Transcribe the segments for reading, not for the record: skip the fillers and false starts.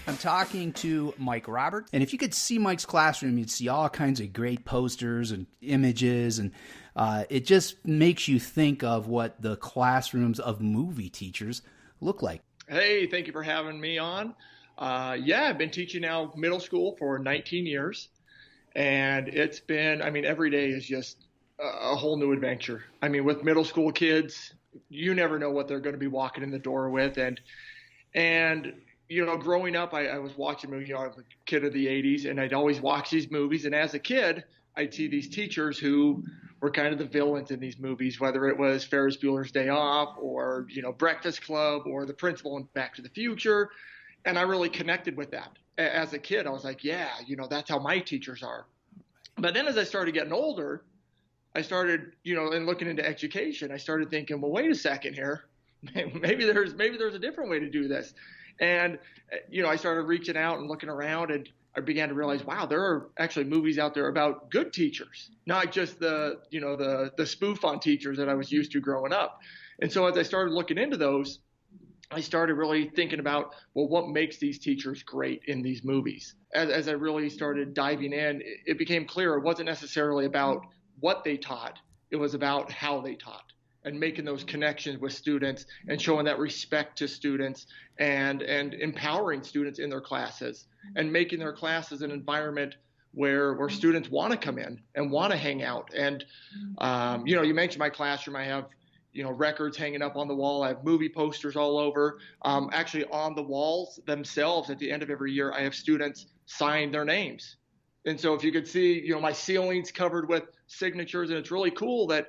I'm talking to Mike Roberts, and if you could see Mike's classroom, you'd see all kinds of great posters and images, and it just makes you think of what the classrooms of movie teachers look like. Hey, thank you for having me on. I've been teaching now middle school for 19 years, and it's been, every day is just a whole new adventure. With middle school kids, you never know what they're going to be walking in the door with, and growing up, I was watching movies. I was a kid of the 80s, and I'd always watch these movies. And as a kid, I'd see these teachers who were kind of the villains in these movies, whether it was Ferris Bueller's Day Off or, Breakfast Club or the principal in Back to the Future. And I really connected with that. As a kid, I was like, that's how my teachers are. But then as I started getting older, I started, and looking into education, I started thinking, well, wait a second here. Maybe there's a different way to do this. And, I started reaching out and looking around, and I began to realize, wow, there are actually movies out there about good teachers, not just the spoof on teachers that I was used to growing up. And so as I started looking into those, I started really thinking about, well, what makes these teachers great in these movies? As I really started diving in, it became clear it wasn't necessarily about what they taught. It was about how they taught, and making those connections with students and showing that respect to students and empowering students in their classes and making their classes an environment where students want to come in and want to hang out. And, you mentioned my classroom. I have, records hanging up on the wall. I have movie posters all over. Actually on the walls themselves at the end of every year, I have students sign their names. And so if you could see, my ceiling's covered with signatures, and it's really cool that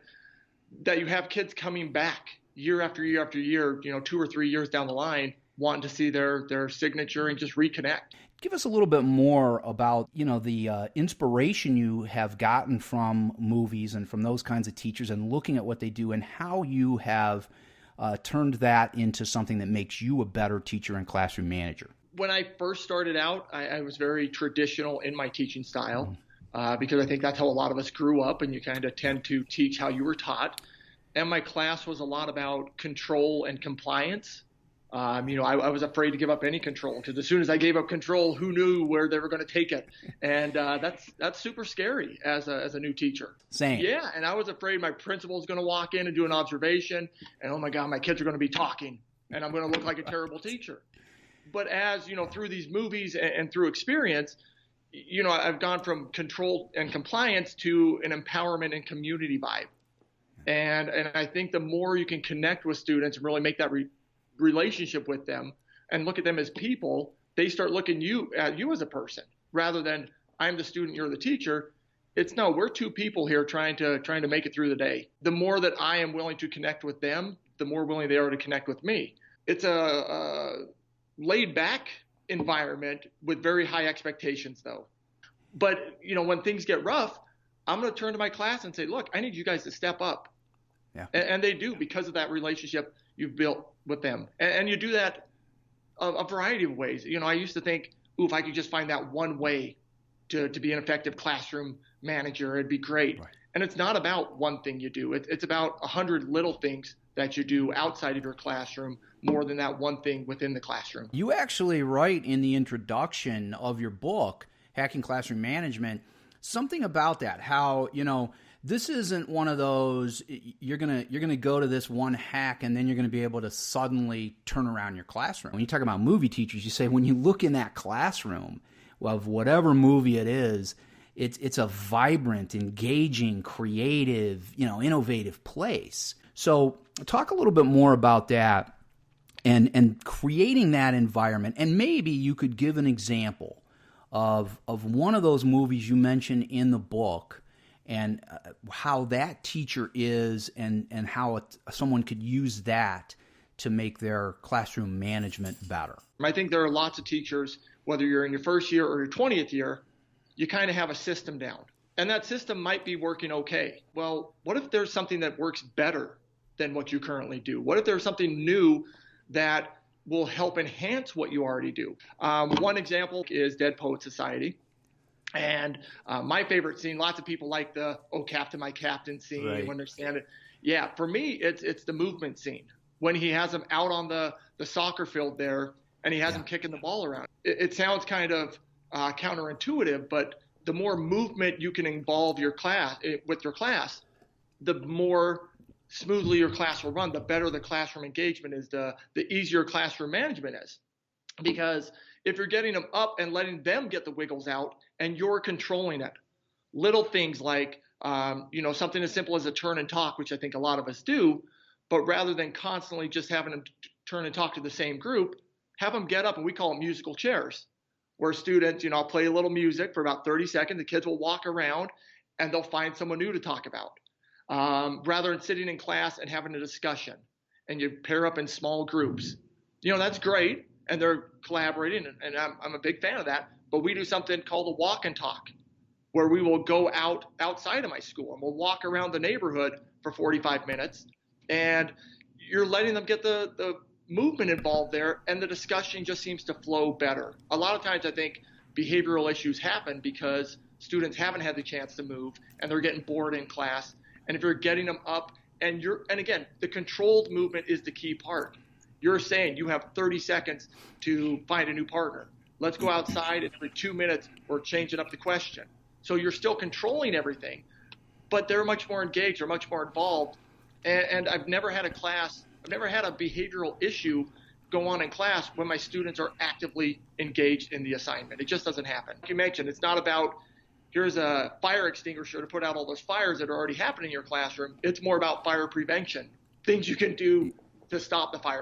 you have kids coming back year after year after year, 2 or 3 years down the line, wanting to see their signature and just reconnect. Give us a little bit more about, the inspiration you have gotten from movies and from those kinds of teachers, and looking at what they do and how you have turned that into something that makes you a better teacher and classroom manager. When I first started out, I was very traditional in my teaching style. Because I think that's how a lot of us grew up, and you kind of tend to teach how you were taught. And my class was a lot about control and compliance. I was afraid to give up any control, because as soon as I gave up control, who knew where they were going to take it? And that's super scary as a new teacher. Same. Yeah, and I was afraid my principal was going to walk in and do an observation, and oh my God, my kids are going to be talking, and I'm going to look like a terrible teacher. But as, through these movies and through experience, I've gone from control and compliance to an empowerment and community vibe. And I think the more you can connect with students and really make that relationship with them and look at them as people, they start looking at you as a person, rather than I'm the student, you're the teacher. It's no, we're two people here trying to make it through the day. The more that I am willing to connect with them, the more willing they are to connect with me. It's a laid back environment with very high expectations, though. But when things get rough, I'm going to turn to my class and say, look, I need you guys to step up. Yeah. And they do, because of that relationship you've built with them. And you do that a variety of ways. I used to think, if I could just find that one way to be an effective classroom manager, it'd be great. Right. And it's not about one thing you do. It's about 100 little things that you do outside of your classroom, more than that one thing within the classroom. You actually write in the introduction of your book, Hacking Classroom Management, something about that, how, this isn't one of those, you're gonna go to this one hack and then you're going to be able to suddenly turn around your classroom. When you talk about movie teachers, you say when you look in that classroom of whatever movie it is, it's a vibrant, engaging, creative, innovative place. So talk a little bit more about that and creating that environment. And maybe you could give an example of one of those movies you mentioned in the book, and how that teacher is, and how someone could use that to make their classroom management better. I think there are lots of teachers, whether you're in your first year or your 20th year, you kind of have a system down. And that system might be working okay. Well, what if there's something that works better than what you currently do? What if there's something new that will help enhance what you already do? One example is Dead Poet Society. And my favorite scene, lots of people like the "Oh, Captain, my Captain" scene, right, when they're standing. Yeah, for me, it's the movement scene. When he has them out on the soccer field there, and he has them kicking the ball around. It sounds kind of counterintuitive, but the more movement you can involve your class with your class, the more smoothly your class will run, the better the classroom engagement is, the easier classroom management is. Because if you're getting them up and letting them get the wiggles out and you're controlling it, little things like, something as simple as a turn and talk, which I think a lot of us do, but rather than constantly just having them turn and talk to the same group, have them get up, and we call them musical chairs, where students, I'll play a little music for about 30 seconds. The kids will walk around and they'll find someone new to talk about. Rather than sitting in class and having a discussion, and you pair up in small groups. That's great, and they're collaborating, and I'm a big fan of that. But we do something called a walk and talk, where we will go outside of my school and we'll walk around the neighborhood for 45 minutes, and you're letting them get the movement involved there, and the discussion just seems to flow better. A lot of times I think behavioral issues happen because students haven't had the chance to move and they're getting bored in class. And if you're getting them up and again, the controlled movement is the key part. You're saying you have 30 seconds to find a new partner. Let's go outside, and every 2 minutes we're changing up the question. So you're still controlling everything, but they're much more engaged, they're much more involved. And I've never had a behavioral issue go on in class when my students are actively engaged in the assignment. It just doesn't happen. Like you mentioned, it's not about here's a fire extinguisher to put out all those fires that are already happening in your classroom. It's more about fire prevention, things you can do to stop the fire.